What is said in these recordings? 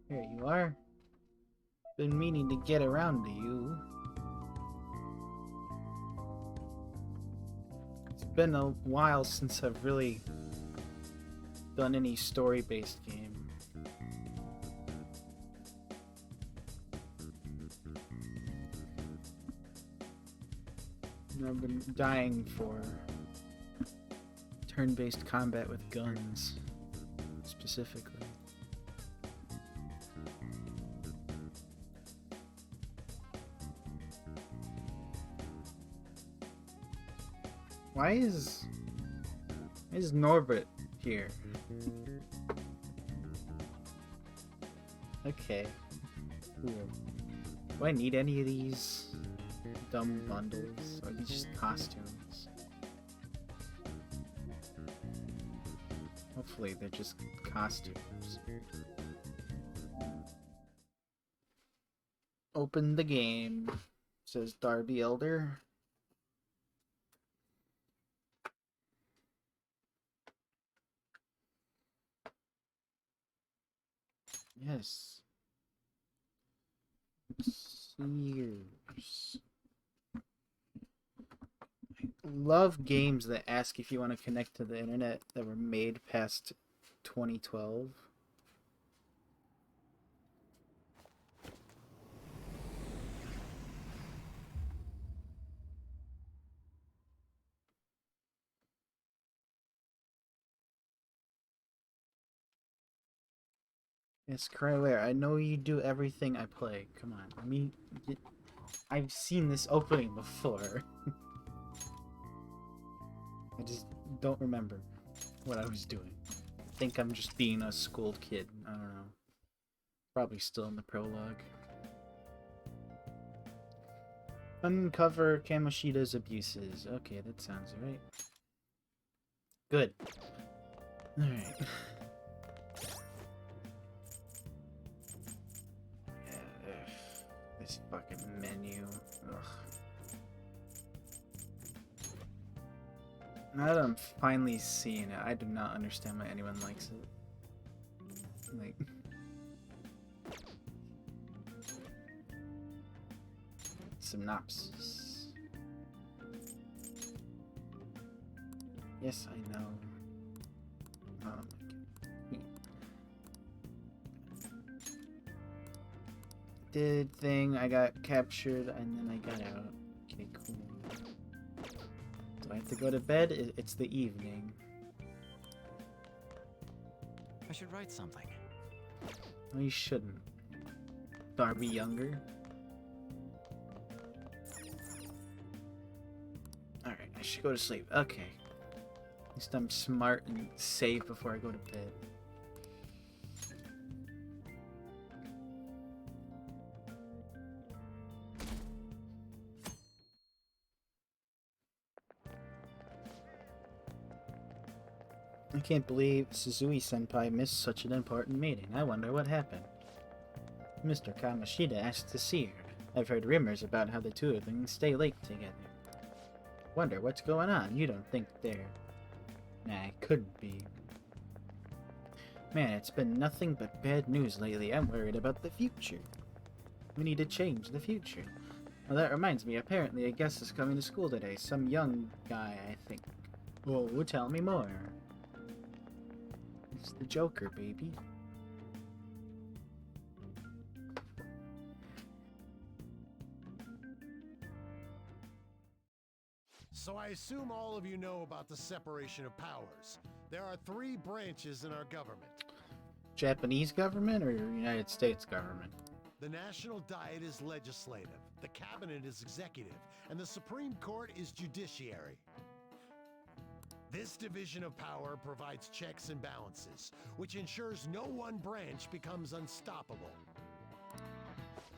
Here you are. Been meaning to get around to you. It's been a while since I've really done any story-based game. I've been dying for turn-based combat with guns, specifically. Why is Norbert here? Okay. Cool. Do I need any of these dumb bundles? Or are these just costumes? Hopefully they're just costumes. Open the game, says Darby Elder. Yes. Sears. I love games that ask if you want to connect to the internet that were made past 2012. Yes, Cryware, I know you do everything I play. Come on, let me... I've seen this opening before. I just don't remember what I was doing. I think I'm just being a schooled kid. I don't know. Probably still in the prologue. Uncover Kamoshida's abuses. Okay, that sounds right. Good. Alright. This fucking menu. Ugh. Now that I'm finally seeing it, I do not understand why anyone likes it. Like... Synopsis. Yes, I know. Did thing, I got captured and then I got out. Okay, cool. Do I have to go to bed? It's the evening. I should write something. No, you shouldn't. Darby Younger. Alright, I should go to sleep. Okay. At least I'm smart and save before I go to bed. I can't believe Suzui-senpai missed such an important meeting. I wonder what happened. Mr. Kamoshida asked to see her. I've heard rumors about how the two of them stay late together. Wonder what's going on. You don't think they're... Nah, it couldn't be. Man, it's been nothing but bad news lately. I'm worried about the future. We need to change the future. Well, that reminds me. Apparently a guest is coming to school today. Some young guy, I think. Oh, tell me more. It's the Joker, baby. So I assume all of you know about the separation of powers. There are 3 branches in our government. Japanese government or United States government? The National Diet is legislative, the Cabinet is executive, and the Supreme Court is judiciary. This division of power provides checks and balances, which ensures no one branch becomes unstoppable.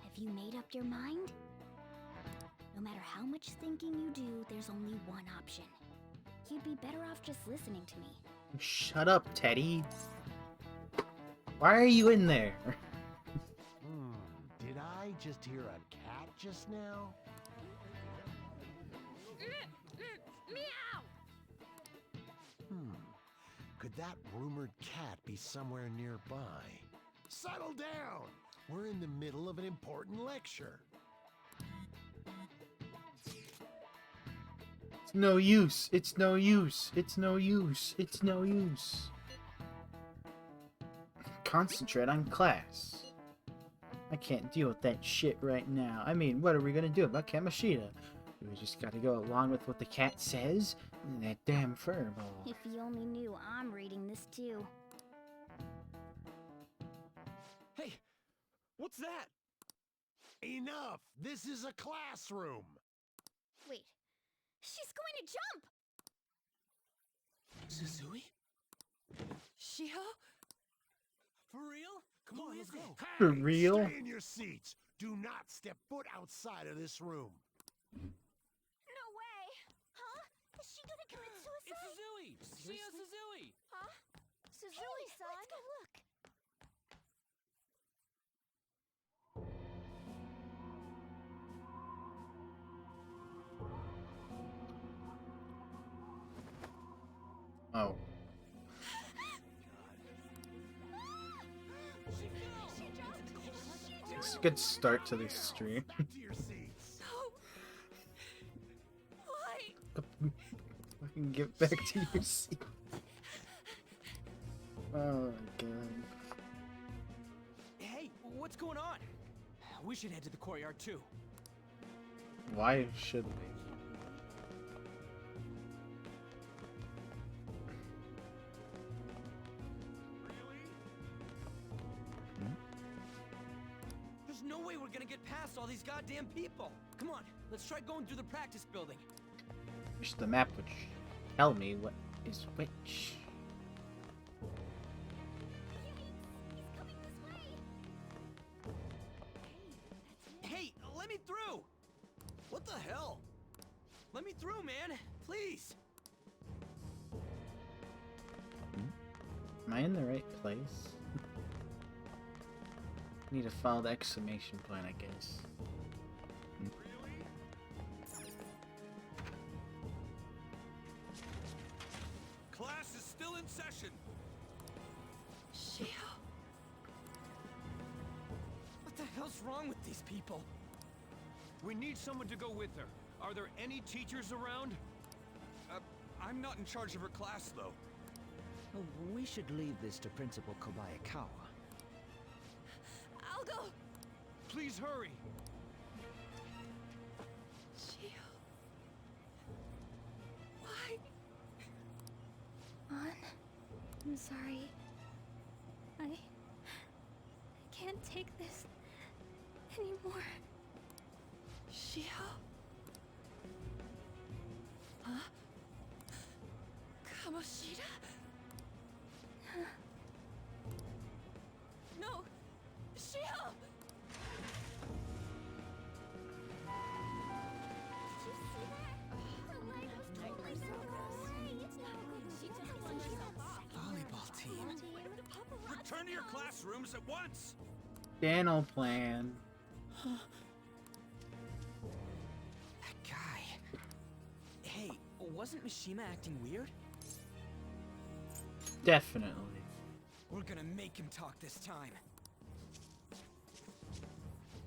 Have you made up your mind? No matter how much thinking you do, there's only one option. You'd be better off just listening to me. Shut up, Teddy. Why are you in there? Did I just hear a cat just now? Meow! Could that rumored cat be somewhere nearby? Settle down. We're in the middle of an important lecture. It's no use. It's no use. It's no use. It's no use. Concentrate on class. I can't deal with that shit right now. I mean, what are we gonna do about Kamoshida? We just gotta go along with what the cat says? And that damn furball. If you only knew I'm reading this too. Hey, what's that? Enough! This is a classroom! Wait, she's going to jump! Suzui? Shiho? For real? Come on, let's go. Hey, For real? Stay in your seats. Do not step foot outside of this room. No way! Huh? Is she gonna commit It's suicide? Suzui! Shio Suzui! Huh? Suzui-san? Let's go look. Oh. It's a good start to this stream. Back to your seats. Why? Fucking get back to your seat. Oh my god. Hey, what's going on? We should head to the courtyard too. Why should we? There's no way we're gonna get past all these goddamn people. Come on, let's try going through the practice building. Wish the map would tell me what is which. He's coming this way! Hey, let me through! What the hell? Let me through, man! Please! Am I in the right place? Need to follow the exclamation point, I guess. Class is still in session. Shio? What the hell's wrong with these people? We need someone to go with her. Are there any teachers around? I'm not in charge of her class, though. Oh, we should leave this to Principal Kobayakawa. I'll go! Please hurry. Shio. Why? An, I'm sorry. I can't take this anymore. Shio? Huh? Kamoshida? No! Shio! Did you see that? Her leg was totally bent away. It's not good. She took one shot. Volleyball team. Return to your classrooms at once. Channel plan. That guy. Hey, wasn't Mishima acting weird? Definitely. We're gonna make him talk this time.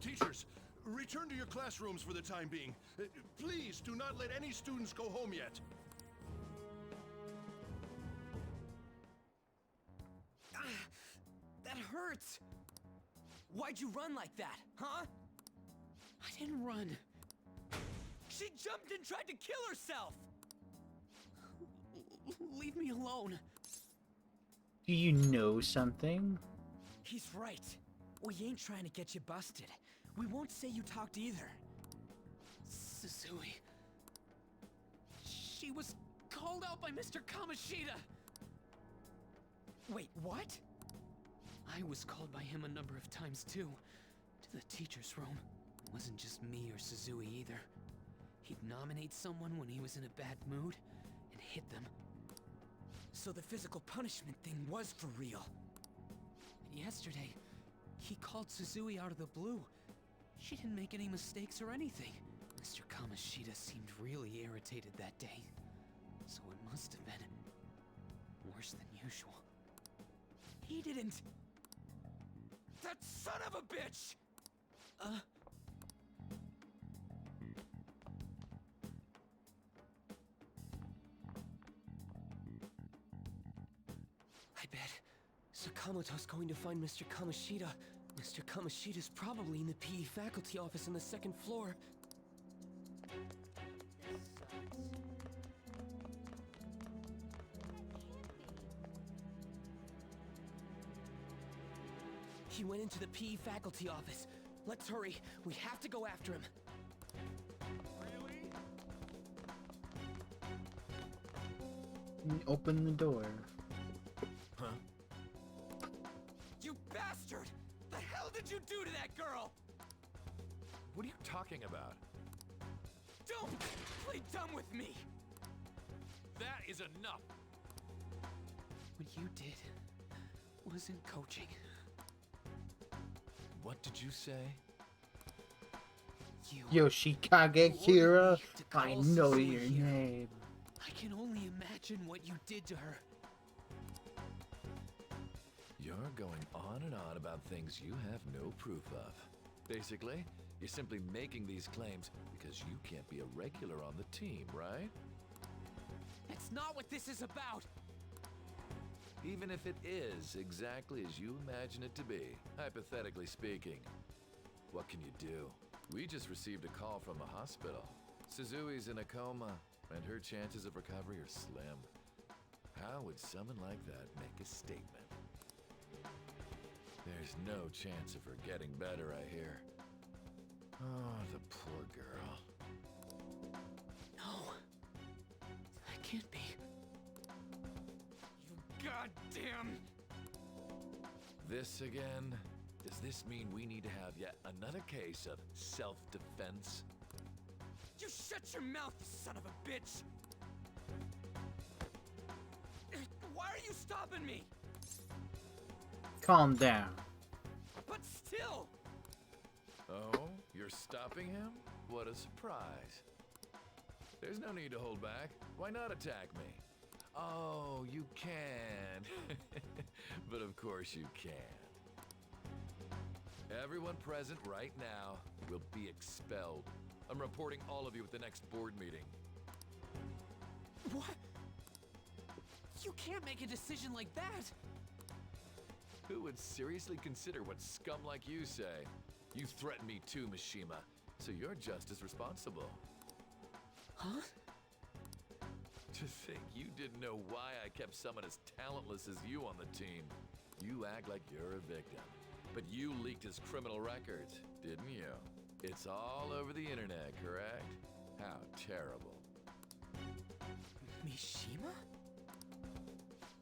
Teachers, return to your classrooms for the time being. Please do not let any students go home yet. That hurts! Why'd you run like that, huh? I didn't run. She jumped and tried to kill herself! Leave me alone. Do you know something? He's right. We ain't trying to get you busted. We won't say you talked either. Suzui. She was called out by Mr. Kamoshida! Wait, what? I was called by him a number of times too. To the teacher's room. It wasn't just me or Suzui either. He'd nominate someone when he was in a bad mood and hit them. So the physical punishment thing was for real. And yesterday, he called Suzui out of the blue. She didn't make any mistakes or anything. Mr. Kamoshida seemed really irritated that day. So it must have been worse than usual. He didn't... That son of a bitch! I bet Sakamoto's going to find Mr. Kamoshida. Mr. Kamoshida's probably in the PE faculty office on the second floor. He went into the PE faculty office. Let's hurry. We have to go after him. Open the door. Huh? You bastard! The hell did you do to that girl? What are you talking about? Don't play dumb with me! That is enough! What you did wasn't coaching. What did you say? You Yoshikage Kira, to I call know Sasui your here. name. I can only imagine what you did to her. You're going on and on about things you have no proof of. Basically, you're simply making these claims because you can't be a regular on the team, right? That's not what this is about! Even if it is exactly as you imagine it to be, hypothetically speaking. What can you do? We just received a call from the hospital. Suzui's in a coma, and her chances of recovery are slim. How would someone like that make a statement? There's no chance of her getting better, I hear. Oh, the poor girl. No. That can't be. You goddamn... This again? Does this mean we need to have yet another case of self-defense? You shut your mouth, you son of a bitch! Why are you stopping me? Calm down. But still! Oh, you're stopping him? What a surprise. There's no need to hold back. Why not attack me? Oh, you can. But of course you can. Everyone present right now will be expelled. I'm reporting all of you at the next board meeting. What? You can't make a decision like that! Who would seriously consider what scum like you say? You threatened me too, Mishima, so you're just as responsible. Huh? To think you didn't know why I kept someone as talentless as you on the team. You act like you're a victim, but you leaked his criminal records, didn't you? It's all over the internet, correct? How terrible. Mishima?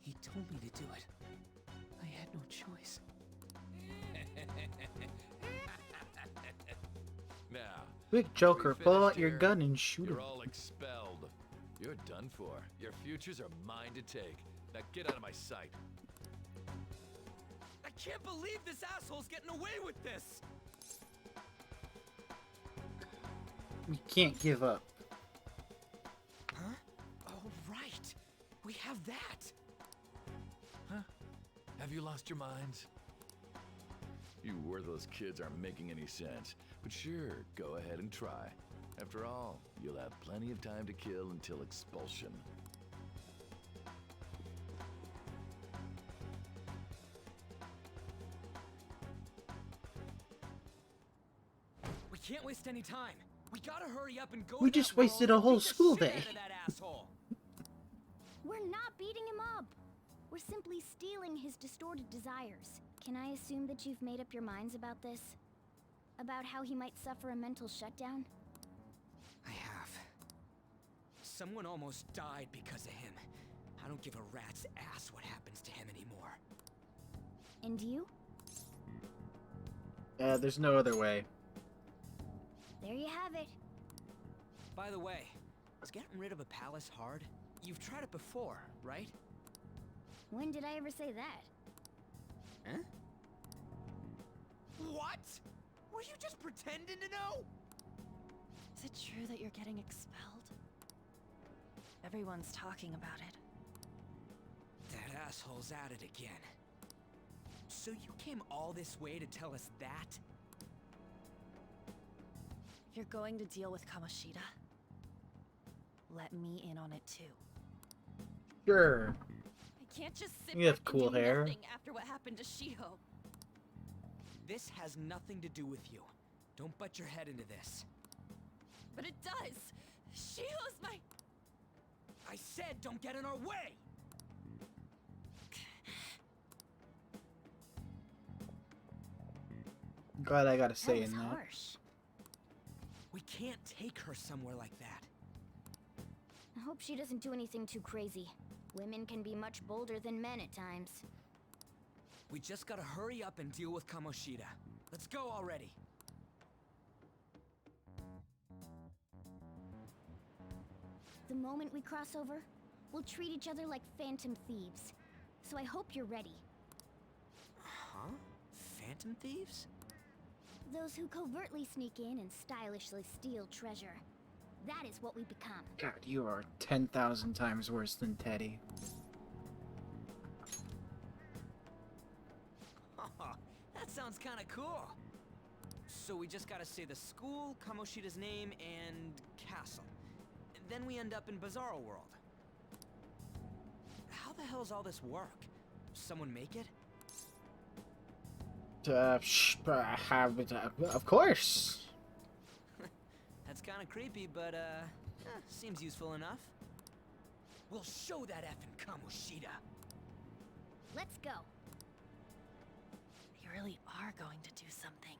He told me to do it. I had no choice. Now, Quick, Joker, we pull finished out your here? gun and shoot him. You're all expelled. You're done for. Your futures are mine to take. Now get out of my sight. I can't believe this asshole's getting away with this! We can't give up. Huh? Oh, right! We have that! Huh? Have you lost your minds? You worthless kids aren't making any sense. But sure, go ahead and try. After all, you'll have plenty of time to kill until expulsion. We can't waste any time. We gotta hurry up and go. We to that just wasted world a whole and beat the school shit day. out of that asshole. We're not beating him up. We're simply stealing his distorted desires. Can I assume that you've made up your minds about this? About how he might suffer a mental shutdown? I have. Someone almost died because of him. I don't give a rat's ass what happens to him anymore. And you? There's no other way. There you have it. By the way, is getting rid of a palace hard? You've tried it before, right? When did I ever say that? Huh? What? Were you just pretending to know? Is it true that you're getting expelled? Everyone's talking about it. That asshole's at it again. So you came all this way to tell us that? You're going to deal with Kamoshida? Let me in on it too. Sure. I can't just sit You have back and cool do hair. nothing after what happened to Shiho. This has nothing to do with you. Don't butt your head into this. But it does. Shiho's my... I said don't get in our way! Glad I got a That say was in that. harsh. We can't take her somewhere like that. I hope she doesn't do anything too crazy. Women can be much bolder than men at times. We just gotta hurry up and deal with Kamoshida. Let's go already. The moment we cross over, we'll treat each other like phantom thieves. So I hope you're ready. Huh? Phantom thieves? Those who covertly sneak in and stylishly steal treasure. That is what we become. God, you are 10,000 times worse than Teddy. That sounds kinda cool. So we just gotta say the school, Kamoshida's name, and castle. Then we end up in Bizarro World. How the hell's all this work? Someone make it? Of course. That's kinda creepy, but seems useful enough. We'll show that effing Kamoshida. Let's go. They really are going to do something.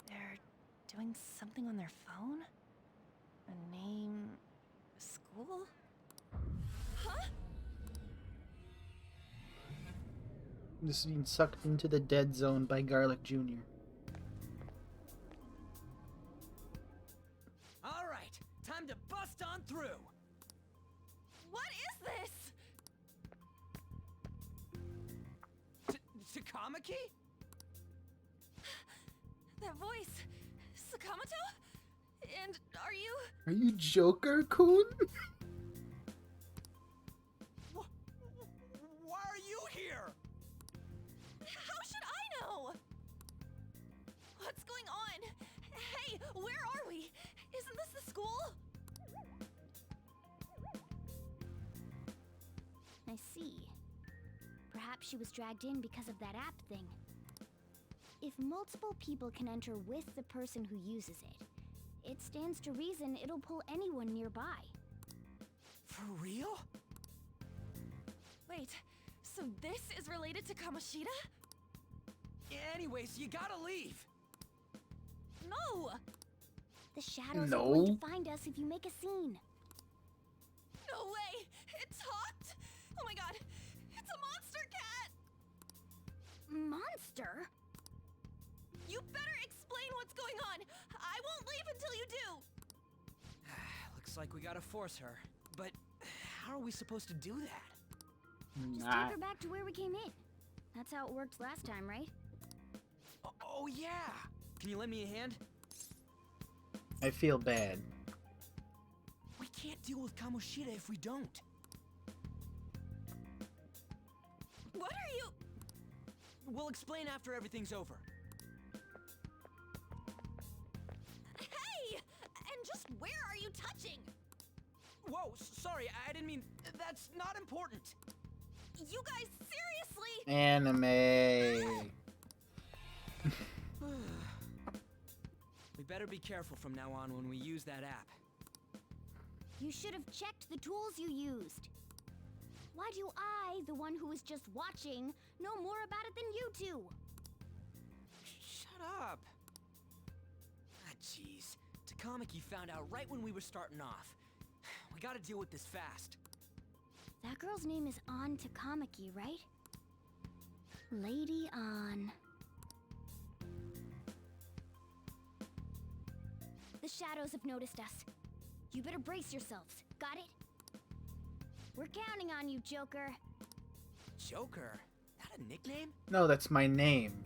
They're doing something on their phone? A name... school? Huh? This is being sucked into the dead zone by Garlic Jr. Alright, time to bust on through! What is this? Takamaki? That voice... Sakamoto? And are you... Are you Joker-kun? Why are you here? How should I know? What's going on? Hey, where are we? Isn't this the school? I see. Perhaps she was dragged in because of that app thing. If multiple people can enter with the person who uses it, it stands to reason it'll pull anyone nearby. For real? Wait, so this is related to Kamoshida? Anyways, you gotta leave. No! The shadows No. are going to find us if you make a scene. No way! It talked! Oh my god! It's a monster cat! Monster? You better explain what's going on! I won't leave until you do! Looks like we gotta force her. But how are we supposed to do that? Just Nah. take her back to where we came in. That's how it worked last time, right? Oh yeah! Can you lend me a hand? I feel bad. We can't deal with Kamoshida if we don't. What are you... We'll explain after everything's over. Hey! And just where are you touching? Whoa, sorry, I didn't mean... That's not important. You guys, seriously? Anime. We better be careful from now on when we use that app. You should have checked the tools you used. Why do I, the one who was just watching, know more about it than you two? Shut up. Ah, jeez. Takamaki found out right when we were starting off. We gotta deal with this fast. That girl's name is An Takamaki, right? Lady An. The shadows have noticed us. You better brace yourselves. Got it? We're counting on you, Joker. Joker? That a nickname? No, that's my name.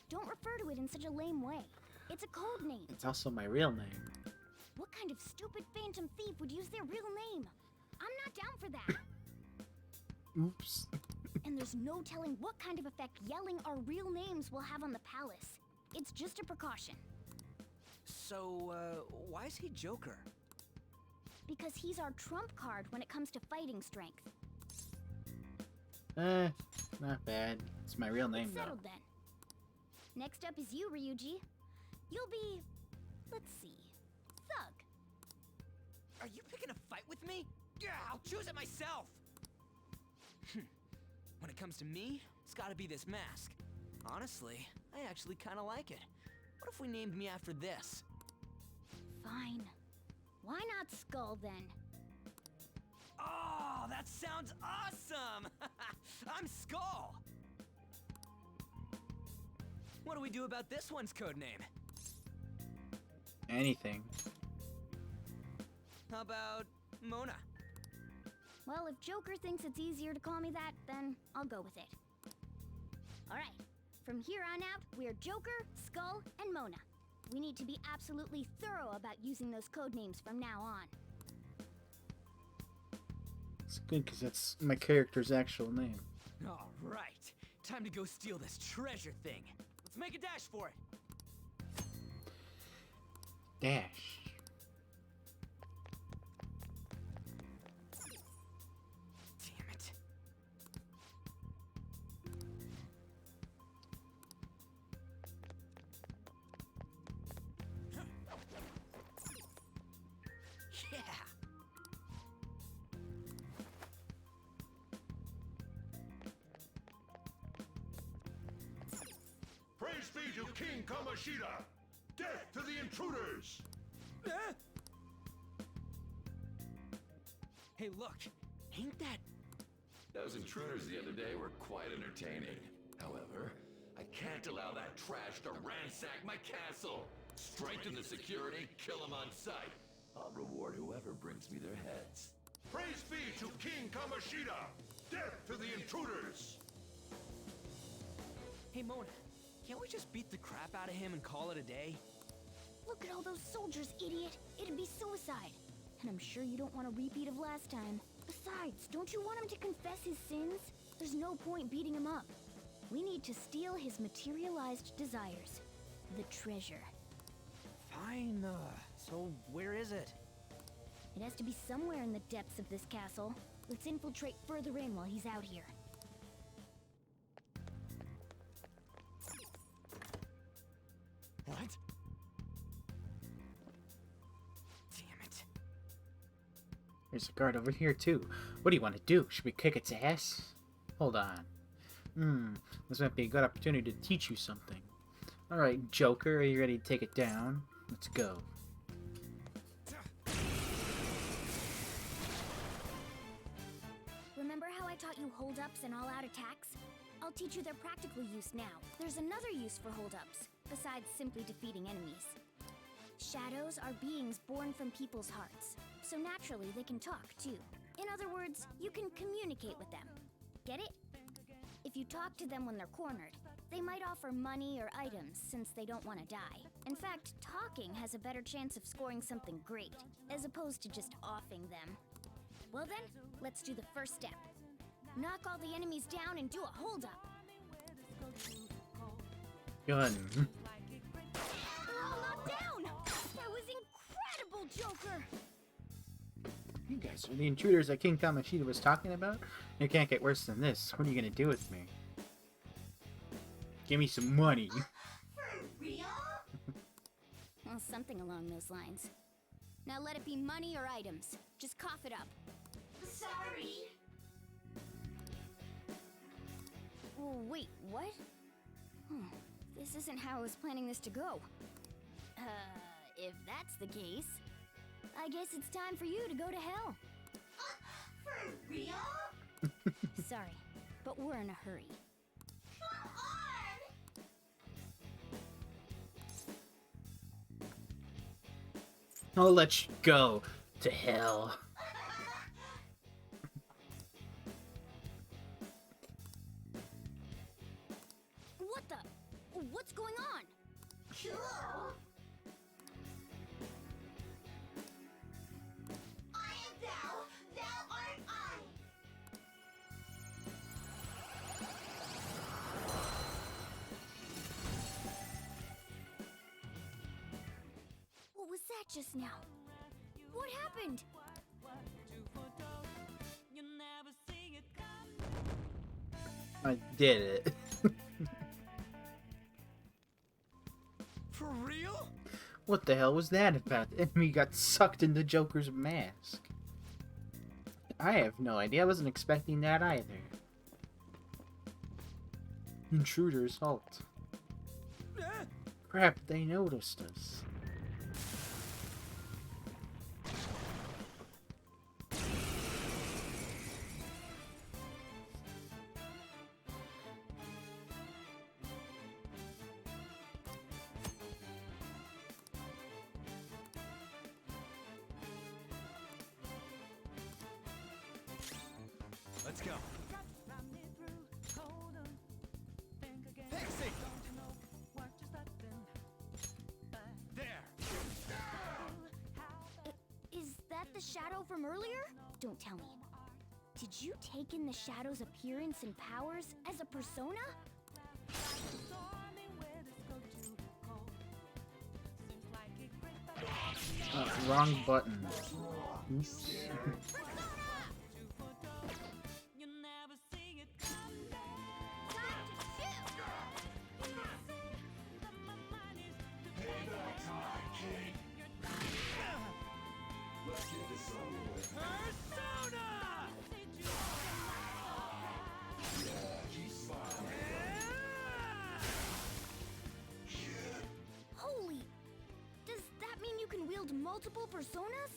Don't refer to it in such a lame way. It's a code name. It's also my real name. What kind of stupid phantom thief would use their real name? I'm not down for that. Oops. And there's no telling what kind of effect yelling our real names will have on the palace. It's just a precaution. So, why is he Joker? Because he's our trump card when it comes to fighting strength. Not bad. It's my real name, It's though. settled then. Next up is you, Ryuji. You'll be... let's see... Thug. Are you picking a fight with me? Yeah, I'll choose it myself! When it comes to me, it's gotta be this mask. Honestly, I actually kinda like it. What if we named me after this? Fine. Why not Skull, then? Oh, that sounds awesome! I'm Skull! What do we do about this one's codename? Anything. How about Mona? Well, if Joker thinks it's easier to call me that, then I'll go with it. Alright, from here on out, we're Joker, Skull, and Mona. We need to be absolutely thorough about using those codenames from now on. It's good because that's my character's actual name. Alright, time to go steal this treasure thing. Let's make a dash for it. Dash. Damn it. Yeah. Praise be to King Kamoshida! Death to the intruders! Hey, look. Ain't that... Those intruders the other day were quite entertaining. However, I can't allow that trash to ransack my castle. Strengthen the security, kill them on sight. I'll reward whoever brings me their heads. Praise be to King Kamoshida! Death to the intruders! Hey, Mona. Can't we just beat the crap out of him and call it a day? Look at all those soldiers, idiot! It'd be suicide! And I'm sure you don't want a repeat of last time. Besides, don't you want him to confess his sins? There's no point beating him up. We need to steal his materialized desires. The treasure. Fine, so where is it? It has to be somewhere in the depths of this castle. Let's infiltrate further in while he's out here. What? Damn it. There's a guard over here, too. What do you want to do? Should we kick its ass? Hold on. This might be a good opportunity to teach you something. Alright, Joker, are you ready to take it down? Let's go. Remember how I taught you hold-ups and all-out attacks? I'll teach you their practical use now. There's another use for hold-ups, besides simply defeating enemies. Shadows are beings born from people's hearts, so naturally they can talk, too. In other words, you can communicate with them. Get it? If you talk to them when they're cornered, they might offer money or items since they don't want to die. In fact, talking has a better chance of scoring something great, as opposed to just offing them. Well then, let's do the first step. Knock all the enemies down and do a hold-up. Gun. They're all knocked down! That was incredible, Joker! You guys are the intruders that King Kamoshida was talking about? It can't get worse than this. What are you gonna do with me? Give me some money. For real? Well, something along those lines. Now let it be money or items. Just cough it up. Sorry. Oh, wait, what? This isn't how I was planning this to go. If that's the case, I guess it's time for you to go to hell. For real? Sorry, but we're in a hurry. Come on! I'll let you go to hell. What the? What's going on? Cool. I am thou, thou art I. just now? What happened? I did it. For real? What the hell was that about? The enemy got sucked into Joker's mask. I have no idea. I wasn't expecting that either. Intruders, halt. Crap, they noticed us. Let's go. Pixie! There! Is that the shadow from earlier? Don't tell me. Did you take in the shadow's appearance and powers as a persona? Wrong button. Oops. Holy! Does that mean you can wield multiple personas?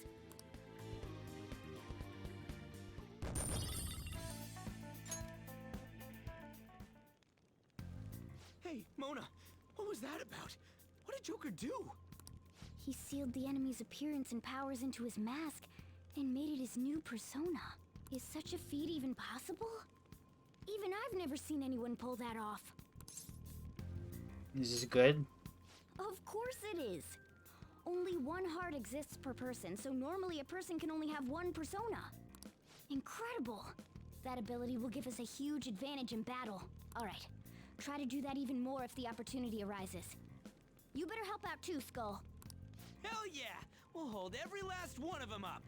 Hey, Mona, what was that about? What did Joker do? He sealed the enemy's appearance and powers into his mask and made it his new persona. Is such a feat even possible? Even I've never seen anyone pull that off. This is good. Of course it is. Only one heart exists per person, so normally a person can only have one persona. Incredible! That ability will give us a huge advantage in battle. Alright, try to do that even more if the opportunity arises. You better help out too, Skull. Hell yeah! We'll hold every last one of them up.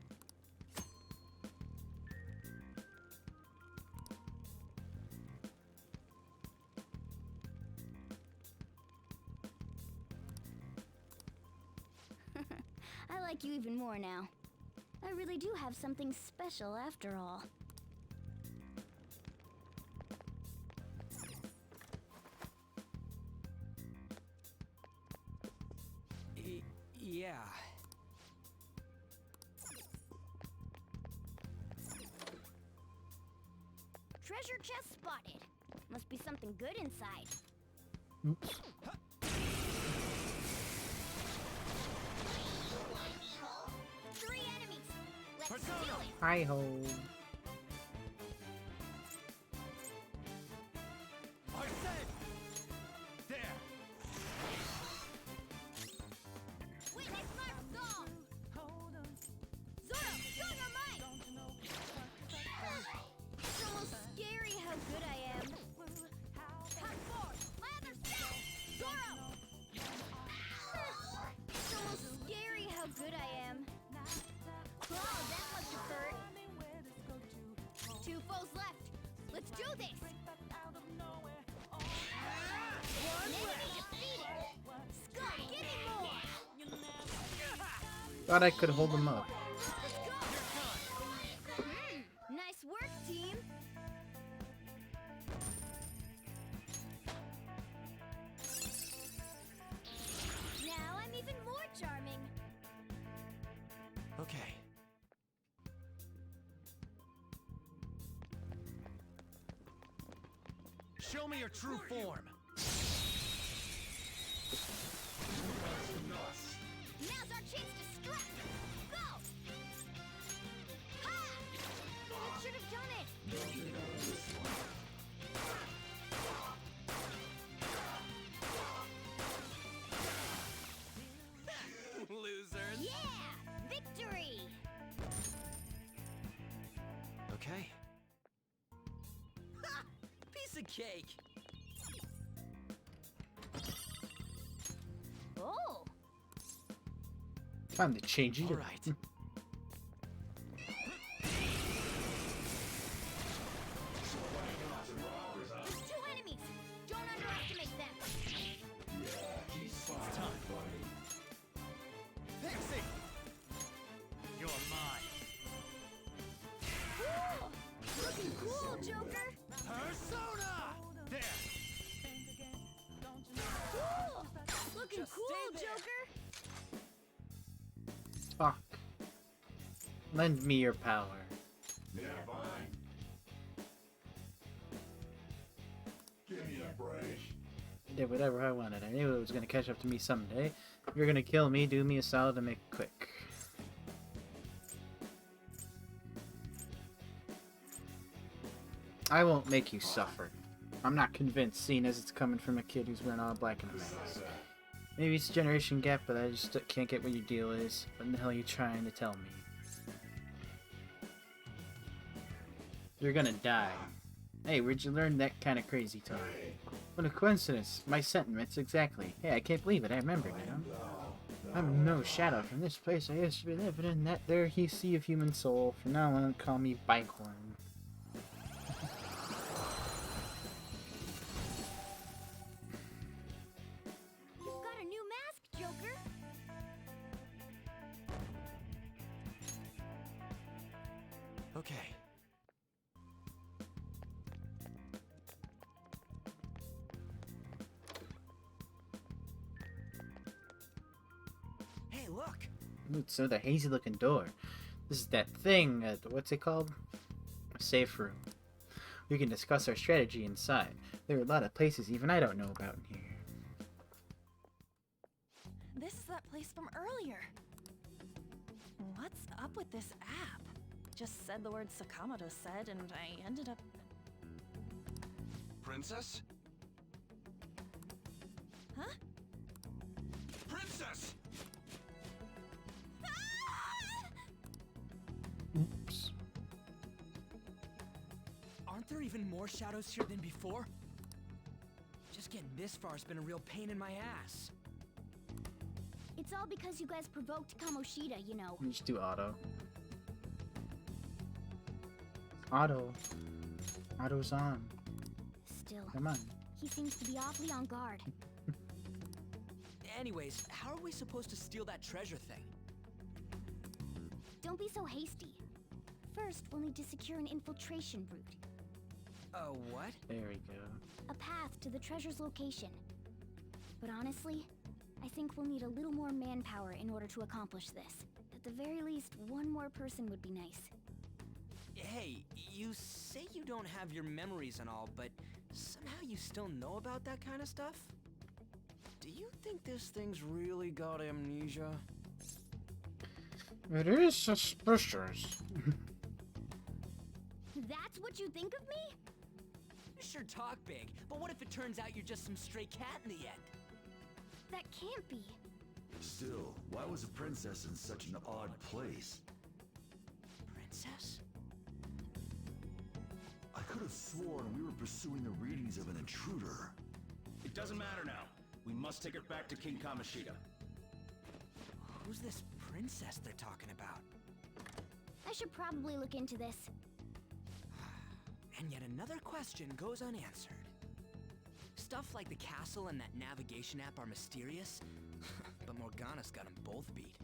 I like you even more now. I really do have something special after all. Yeah. Treasure chest spotted. Must be something good inside. Oops. 3 enemies. Let's Persona. do it. Hi ho. Arsene! There! Witness my resolve. Zoro, show your might. It's almost scary how good I am. Come forth, my other self. Zoro. It's almost scary how good I am. Oh, that must have hurt. 2 foes left. Let's do this. Enemy defeated. Skull, give me more. Thought I could hold them up. Nice work, team. Now I'm even more charming. Okay. Show me your true form. Now's our chance to strike. Go! Ha! That should have done it. Losers. Yeah! Victory! Okay. Ha! Piece of cake. Oh! Time to change it. All right. There's 2 enemies. Don't underestimate them. Pixie! You're mine. Cool. Looking cool, Joker. Persona! There! Cool. Looking Just cool, stay there. Joker. Fuck. Lend me your power. I did whatever I wanted. I knew it was gonna catch up to me someday. If you're gonna kill me, do me a solid and make it quick. I won't make you suffer. I'm not convinced, seeing as it's coming from a kid who's wearing all black and a mask. Maybe it's a generation gap, but I just can't get what your deal is. What in the hell are you trying to tell me? You're gonna die. Hey, where'd you learn that kind of crazy talk? What a coincidence. My sentiments, exactly. Hey, I can't believe it. I remember now. I'm no shadow from this place I used to be living in. That there he see of human soul. From now on, call me Bighorn. You've got a new mask, Joker. Okay. Hey, look! Ooh, it's another hazy looking door. This is that thing, what's it called? A safe room. We can discuss our strategy inside. There are a lot of places even I don't know about in here. This is that place from earlier. What's up with this app? Just said the word Sakamoto said, and I ended up. Princess? Huh? Princess! Oops. Aren't there even more shadows here than before? Just getting this far has been a real pain in my ass. It's all because you guys provoked Kamoshida, you know. Just do auto. Auto. Auto's on. Still, Come on. he seems to be awfully on guard. Anyways, how are we supposed to steal that treasure thing? Don't be so hasty. First, we'll need to secure an infiltration route. What? There we go. A path to the treasure's location. But honestly, I think we'll need a little more manpower in order to accomplish this. At the very least, one more person would be nice. Hey, you say you don't have your memories and all, but somehow you still know about that kind of stuff? Do you think this thing's really got amnesia? It is suspicious. That's what you think of me? You sure talk big, but what if it turns out you're just some stray cat in the end? That can't be. Still, why was a princess in such an odd place? Princess? I could have sworn we were pursuing the readings of an intruder. It doesn't matter now. We must take her back to King Kamoshida. Who's this princess they're talking about? I should probably look into this. And yet another question goes unanswered. Stuff like the castle and that navigation app are mysterious, but Morgana's got them both beat.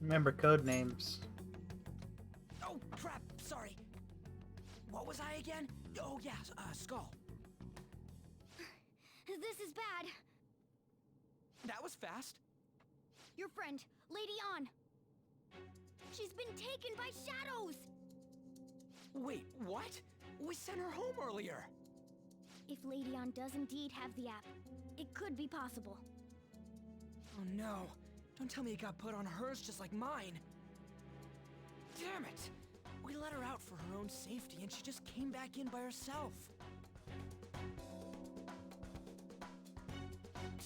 Remember code names. Oh, crap, sorry. What was I again? Oh, yeah, Skull. This is bad. That was fast. Your friend, Lady On. She's been taken by shadows! Wait, what? We sent her home earlier. If Lady On does indeed have the app, it could be possible. Oh no, don't tell me it got put on hers just like mine. Damn it! We let her out for her own safety and she just came back in by herself.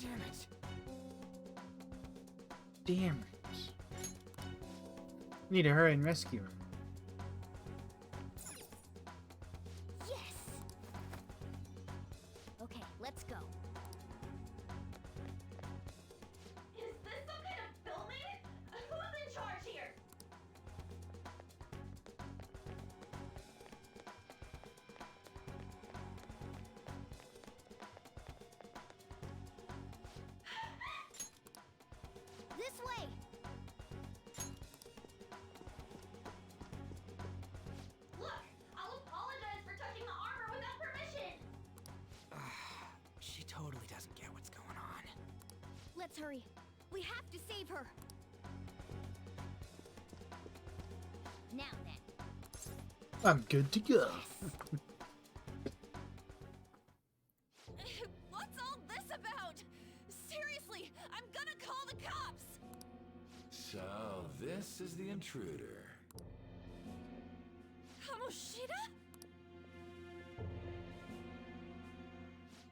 Damn it. Damn it. Need to hurry and rescue her. Yes! Okay, let's go. Is this Let's hurry. We have to save her. Now then. I'm good to go. What's all this about? Seriously, I'm gonna call the cops! So, this is the intruder. Kamoshida?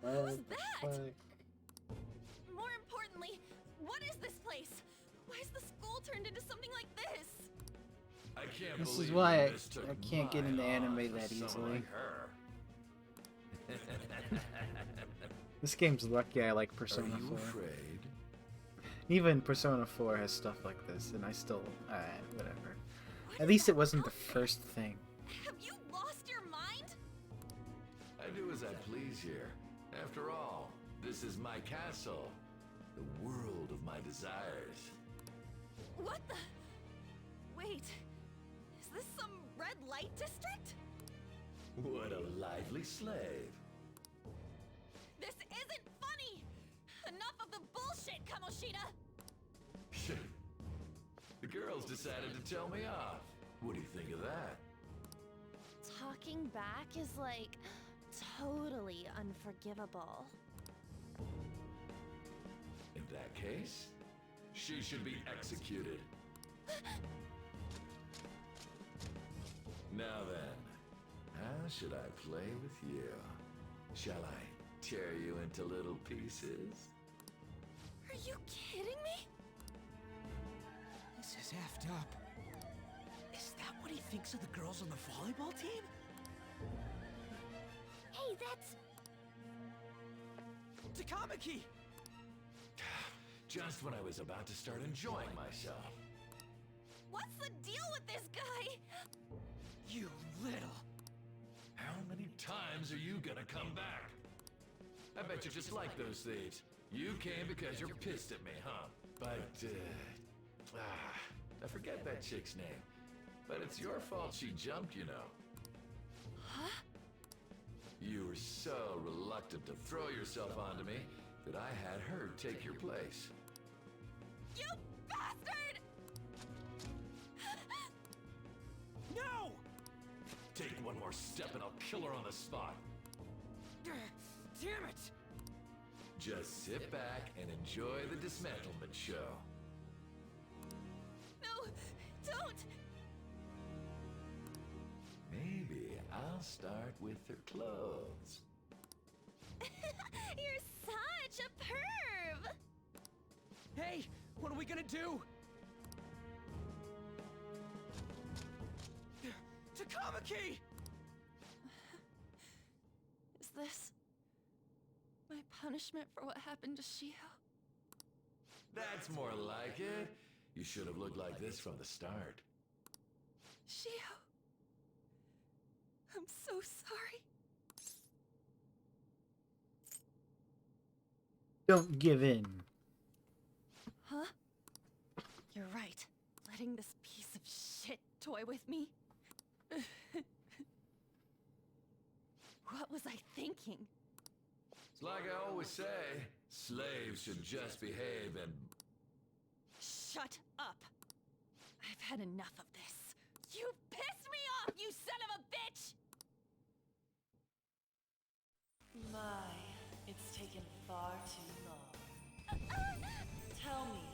Who's that? More importantly, what is this place? Why is the school turned into something like this? I can't This is believe why you mistook I can't get my into anime Oz for that someone easily. like her. This game's lucky I like Are Persona you 4. afraid? Even Persona 4 has stuff like this, and I still, whatever. At least it wasn't the first thing. Have you lost your mind? I do as I please here. After all, this is my castle. The world of my desires. What the? Wait, is this some red light district? What a lively slave. This isn't funny! Enough of the bullshit, Kamoshida! The girls decided to tell me off. What do you think of that? Talking back is like totally unforgivable. In that case, she should be executed. Now then, how should I play with you? Shall I tear you into little pieces? Are you kidding me? This is effed up. Is that what he thinks of the girls on the volleyball team? Hey, that's... Takamaki! Just when I was about to start enjoying myself. What's the deal with this guy? You little... How many times are you gonna come back? I bet you just like those thieves. You came because you're pissed at me, huh? But, I forget that chick's name. But it's your fault she jumped, you know. Huh? You were so reluctant to throw yourself onto me that I had her take your place. You bastard! No! Take one more step and I'll kill her on the spot. Damn it! Just sit back and enjoy the dismantlement show. No, don't! Maybe I'll start with her clothes. You're such a perv! Hey, what are we gonna do? Takamaki! Is this my punishment for what happened to Shiho? That's more like it. You should have looked like this from the start. Shiho, I'm so sorry. Don't give in. Huh? You're right. Letting this piece of shit toy with me? What was I thinking? It's like I always say, slaves should just behave and... Shut up! I've had enough of this. You pissed me off, you son of a bitch! My, it's taken far too long. Tell me,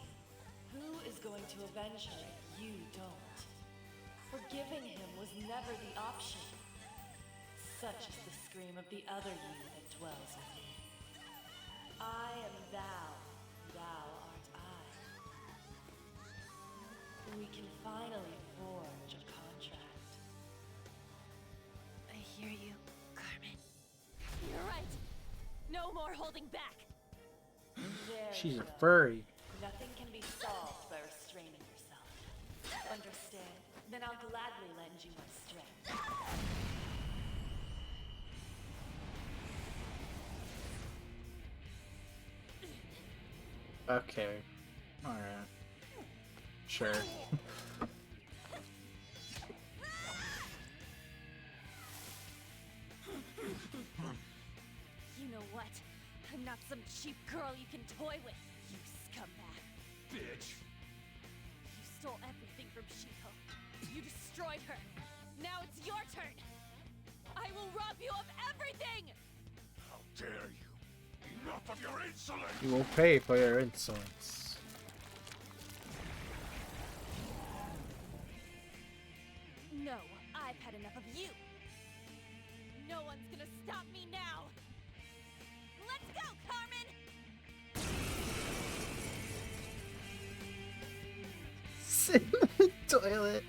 who is going to avenge her if you don't? Forgiving him was never the option. Such is the scream of the other you that dwells within. I am thou, thou art I. We can finally forge a contract. I hear you, Carmen. You're right. No more holding back. There She's we a go. furry. Nothing can be solved by restraining yourself. Understand? Then I'll gladly lend you my strength. Okay. Alright. Sure. You know what? I'm not some cheap girl you can toy with, you scumbag. Bitch. You stole everything from Shiko. You destroyed her. Now it's your turn. I will rob you of everything! How dare you! Enough of your insolence! You will pay for your insolence. No, I've had enough of you. No one's gonna stop me now. Let's go, Carmen! Sit in the toilet.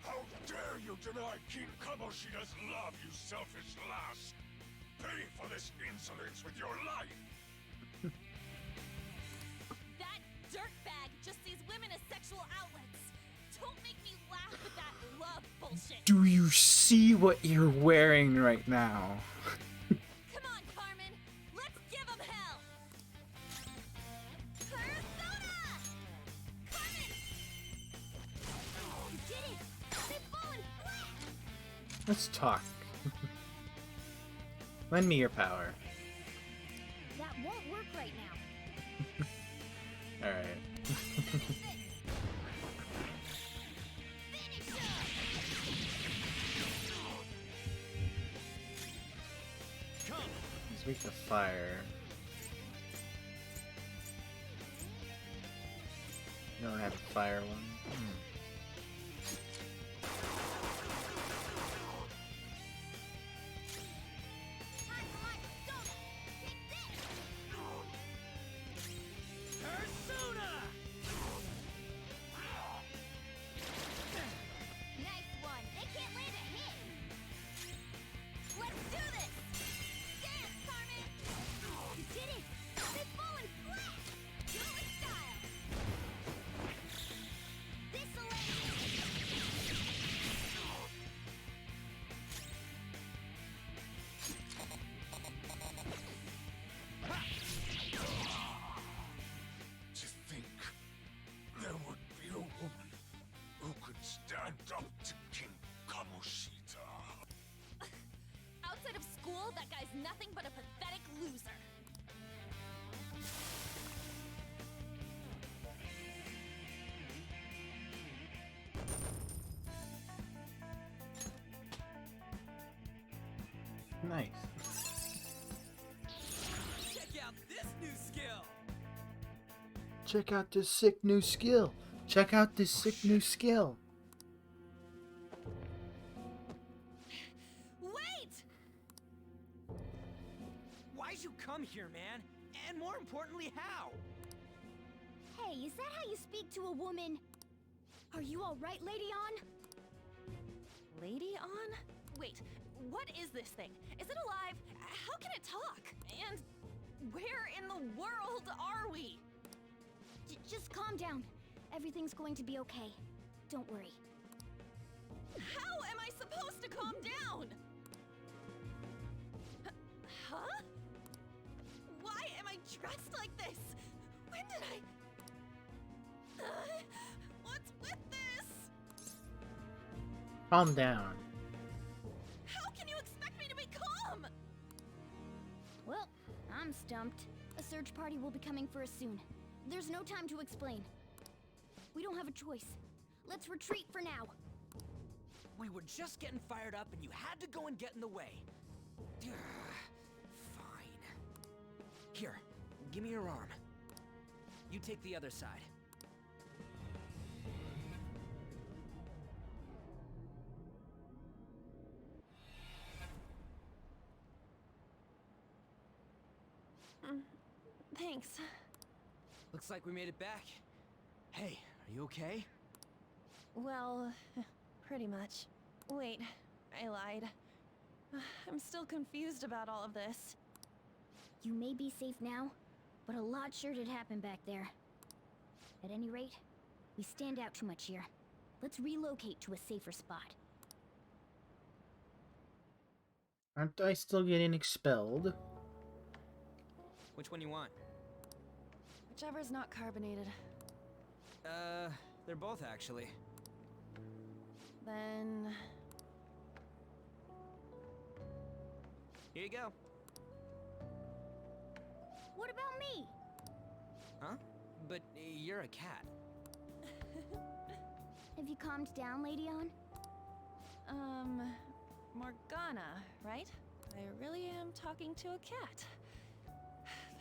How dare you deny King Kamoshida's love, you selfish lass! Pay for this insolence with your life! That dirtbag just sees women as sexual outlets. Don't make me laugh with that love bullshit. Do you see what you're wearing right now? Come on, Carmen. Let's give him hell. Persona! Carmen! You did it! They've fallen flat! Let's talk. Lend me your power. That won't work right now. Alright. He's weak to fire. You don't have a fire one. Nice one. They can't land a hit. Let's do this. Dance, Carmen. You did it. They've fallen flat. Do it with style. This'll let To think there would be a woman who could stand up to King Kamoshida. Outside of school, that guy's nothing but a pathetic loser. Nice. Check out this new skill. Check out this sick new skill. Check out this sick new skill. Wait! Why'd you come here, man? And more importantly, how? Hey, is that how you speak to a woman? Are you alright, Lady On? Lady On? Wait, what is this thing? Is it alive? How can it talk? And where in the world are we? Just calm down. Everything's going to be okay. Don't worry. How am I supposed to calm down? Huh? Why am I dressed like this? When did I... what's with this? Calm down. How can you expect me to be calm? Well, I'm stumped. A search party will be coming for us soon. There's no time to explain. We don't have a choice. Let's retreat for now. We were just getting fired up and you had to go and get in the way. Fine. Here, give me your arm. You take the other side. Thanks. Looks like we made it back. Hey, are you okay? Well, pretty much. Wait, I lied. I'm still confused about all of this. You may be safe now, but a lot sure did happen back there. At any rate, we stand out too much here. Let's relocate to a safer spot. Aren't I still getting expelled? Which one you want? Whichever's not carbonated. They're both actually. Then... Here you go. What about me? Huh? But you're a cat. Have you calmed down, Lady On? Morgana, right? I really am talking to a cat.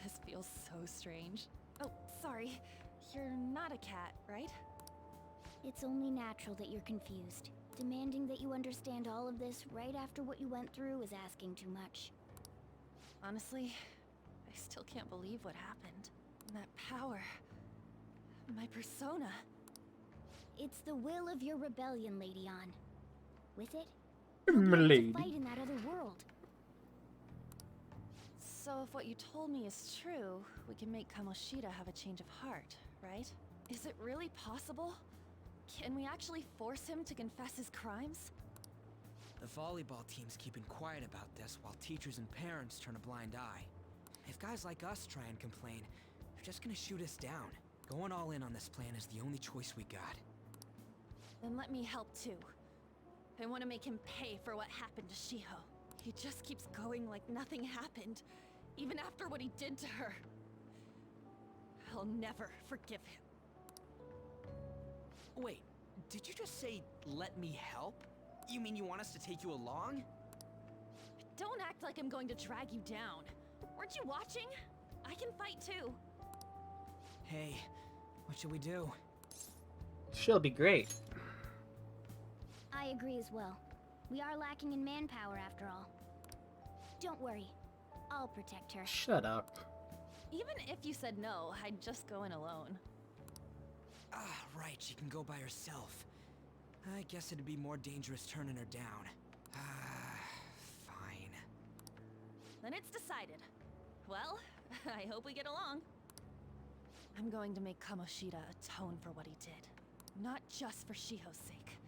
This feels so strange. Oh, sorry. You're not a cat, right? It's only natural that you're confused. Demanding that you understand all of this right after what you went through is asking too much. Honestly, I still can't believe what happened. That power. My persona. It's the will of your rebellion, Lady On. With it, you'll be able to fight in that other world. So if what you told me is true, we can make Kamoshida have a change of heart, right? Is it really possible? Can we actually force him to confess his crimes? The volleyball team's keeping quiet about this while teachers and parents turn a blind eye. If guys like us try and complain, they're just gonna shoot us down. Going all in on this plan is the only choice we got. Then let me help too. I want to make him pay for what happened to Shiho. He just keeps going like nothing happened, even after what he did to her. I'll never forgive him. Wait, did you just say, let me help? You mean you want us to take you along? Don't act like I'm going to drag you down. Weren't you watching? I can fight too. Hey, what should we do? She'll be great. I agree as well. We are lacking in manpower after all. Don't worry. I'll protect her. Shut up. Even if you said no, I'd just go in alone. Ah, right, she can go by herself. I guess it'd be more dangerous turning her down. Fine. Then it's decided. Well, I hope we get along. I'm going to make Kamoshida atone for what he did. Not just for Shiho's sake,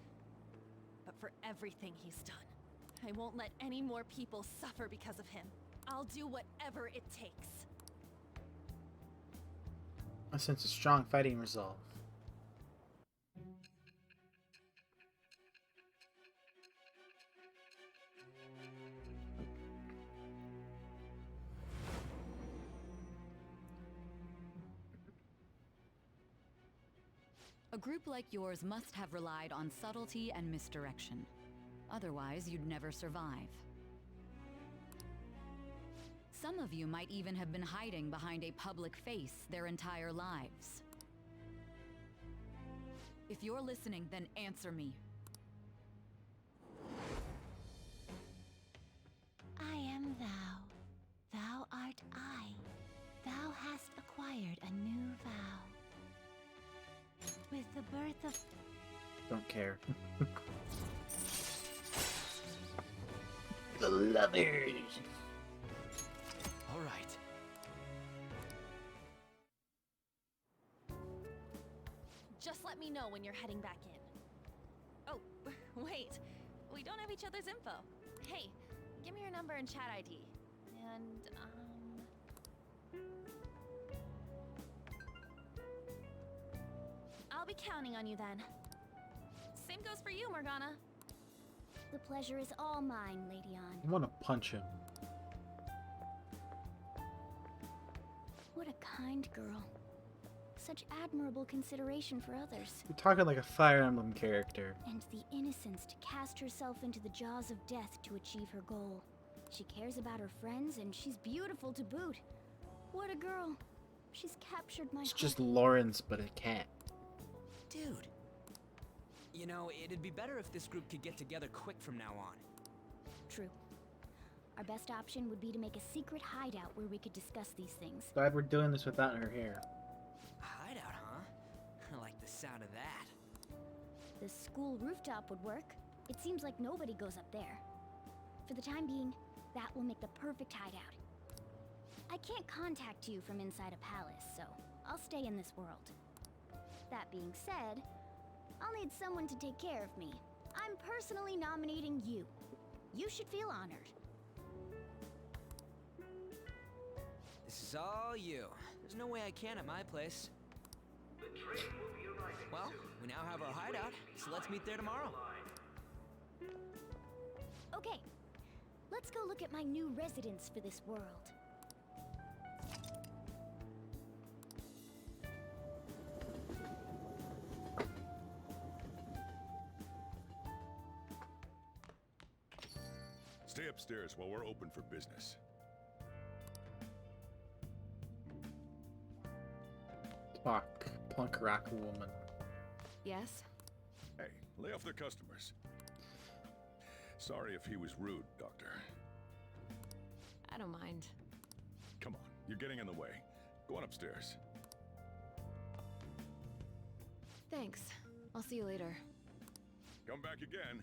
but for everything he's done. I won't let any more people suffer because of him. I'll do whatever it takes. I sense a strong fighting resolve. A group like yours must have relied on subtlety and misdirection. Otherwise, you'd never survive. Some of you might even have been hiding behind a public face their entire lives. If you're listening, then answer me. I am thou. Thou art I. Thou hast acquired a new vow. With the birth of... Don't care. The lovers. All right. Just let me know when you're heading back in. Oh, wait. We don't have each other's info. Hey, give me your number and chat ID. And, I'll be counting on you then. Same goes for you, Morgana. The pleasure is all mine, Lady On. I want to punch him. What a kind girl. Such admirable consideration for others. You're talking like a Fire Emblem character. And the innocence to cast herself into the jaws of death to achieve her goal. She cares about her friends, and she's beautiful to boot. What a girl. She's captured my It's heart. just Lawrence, but a cat. Dude. You know, it'd be better if this group could get together quick from now on. True. Our best option would be to make a secret hideout where we could discuss these things. Glad we're doing this without her hair. Hideout, huh? I like the sound of that. The school rooftop would work. It seems like nobody goes up there. For the time being, that will make the perfect hideout. I can't contact you from inside a palace, so I'll stay in this world. That being said, I'll need someone to take care of me. I'm personally nominating you. You should feel honored. This is all you. There's no way I can at my place. Well, we now have our hideout, so let's meet there tomorrow. Okay, let's go look at my new residence for this world. upstairs while we're open for business. Punk rock woman. Yes? Hey, lay off the customers. Sorry if he was rude, Doctor. I don't mind. Come on, you're getting in the way. Go on upstairs. Thanks. I'll see you later. Come back again.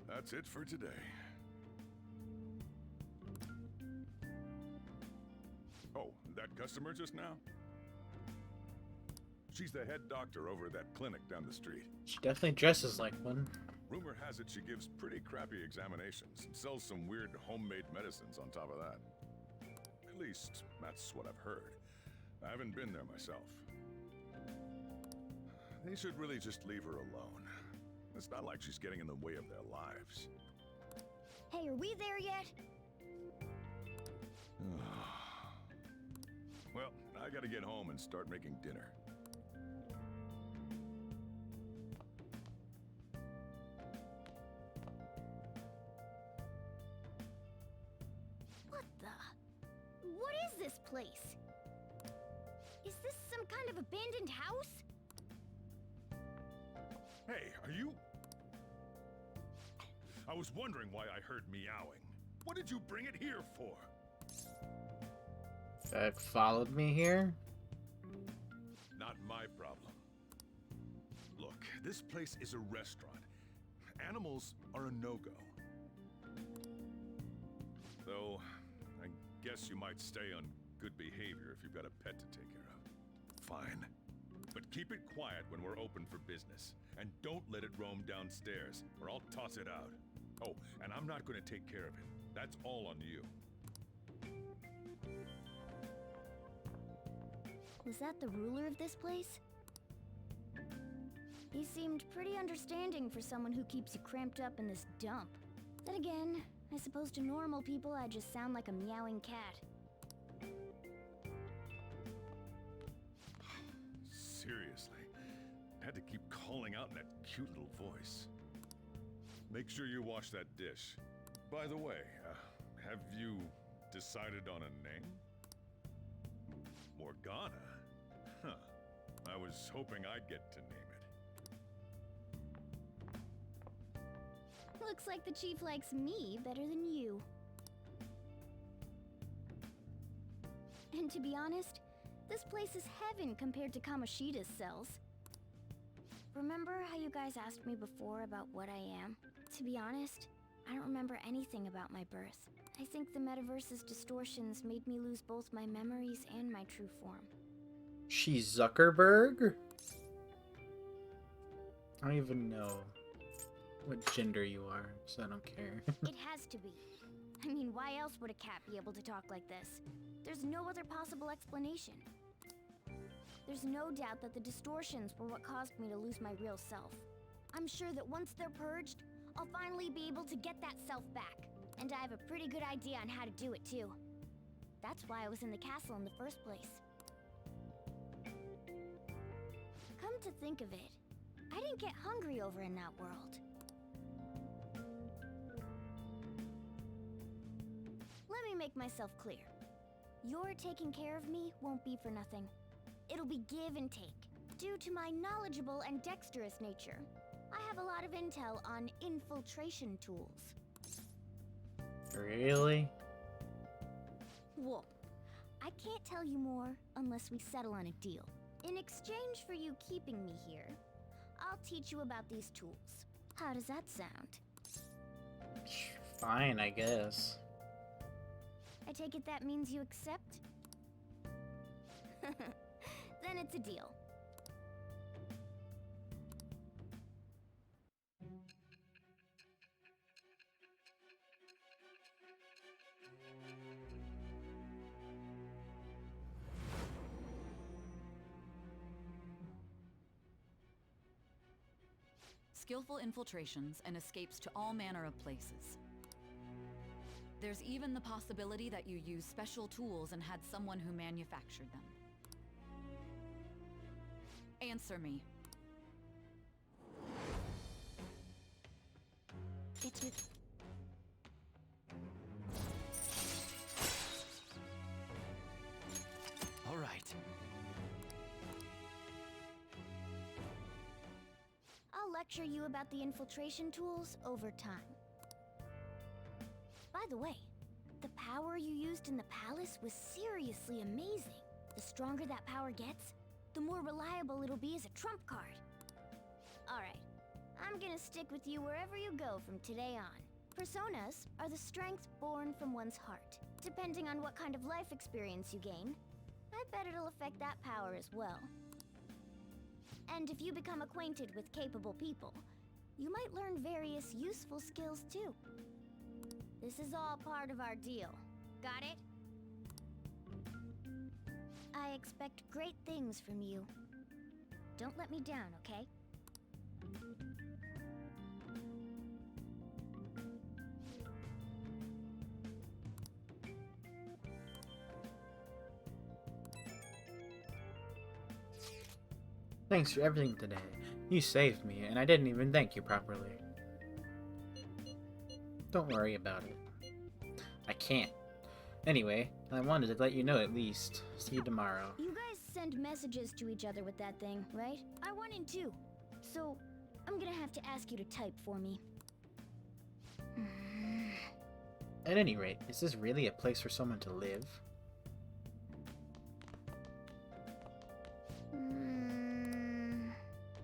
That's it for today. Oh, that customer just now? She's the head doctor over at that clinic down the street. She definitely dresses like one. Rumor has it she gives pretty crappy examinations and sells some weird homemade medicines on top of that. At least, that's what I've heard. I haven't been there myself. They should really just leave her alone. It's not like she's getting in the way of their lives. Hey, are we there yet? Well, I gotta get home and start making dinner. What the? What is this place? Is this some kind of abandoned house? Hey, are you... I was wondering why I heard meowing. What did you bring it here for? That followed me here? Not my problem. Look, this place is a restaurant. Animals are a no-go. Though, I guess you might stay on good behavior if you've got a pet to take care of. Fine. But keep it quiet when we're open for business. And don't let it roam downstairs, or I'll toss it out. Oh, and I'm not going to take care of it. That's all on you. Was that the ruler of this place? He seemed pretty understanding for someone who keeps you cramped up in this dump. Then again, I suppose to normal people I just sound like a meowing cat. Seriously, I had to keep calling out in that cute little voice. Make sure you wash that dish. By the way, have you decided on a name? Morgana? Huh. I was hoping I'd get to name it. Looks like the chief likes me better than you. And to be honest, this place is heaven compared to Kamoshida's cells. Remember how you guys asked me before about what I am? To be honest, I don't remember anything about my birth. I think the metaverse's distortions made me lose both my memories and my true form. She's Zuckerberg? I don't even know what gender you are, so I don't care. It has to be. I mean, why else would a cat be able to talk like this? There's no other possible explanation. There's no doubt that the distortions were what caused me to lose my real self. I'm sure that once they're purged, I'll finally be able to get that self back. And I have a pretty good idea on how to do it too. That's why I was in the castle in the first place. Come to think of it, I didn't get hungry over in that world. Let me make myself clear. Your taking care of me won't be for nothing. It'll be give and take. Due to my knowledgeable and dexterous nature, I have a lot of intel on infiltration tools. Really? Whoa. I can't tell you more unless we settle on a deal. In exchange for you keeping me here, I'll teach you about these tools. How does that sound? Fine, I guess. I take it that means you accept? Then it's a deal. Skillful infiltrations and escapes to all manner of places. There's even the possibility that you use special tools and had someone who manufactured them. Answer me. It's with... All right. I'll lecture you about the infiltration tools over time. By the way, the power you used in the palace was seriously amazing. The stronger that power gets, the more reliable it'll be as a trump card. Alright, I'm gonna stick with you wherever you go from today on. Personas are the strength born from one's heart. Depending on what kind of life experience you gain, I bet it'll affect that power as well. And if you become acquainted with capable people, you might learn various useful skills too. This is all part of our deal. Got it? I expect great things from you. Don't let me down, okay? Thanks for everything today. You saved me, and I didn't even thank you properly. Don't worry about it. I can't. Anyway, I wanted to let you know at least. See you tomorrow. You guys send messages to each other with that thing, right? I want in too. So, I'm gonna have to ask you to type for me. At any rate, is this really a place for someone to live?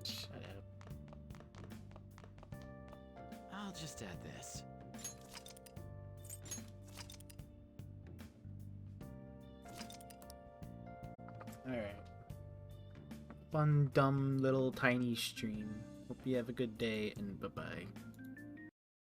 Shut up. I'll just add this. Alright. Fun, dumb, little, tiny stream. Hope you have a good day, and bye-bye.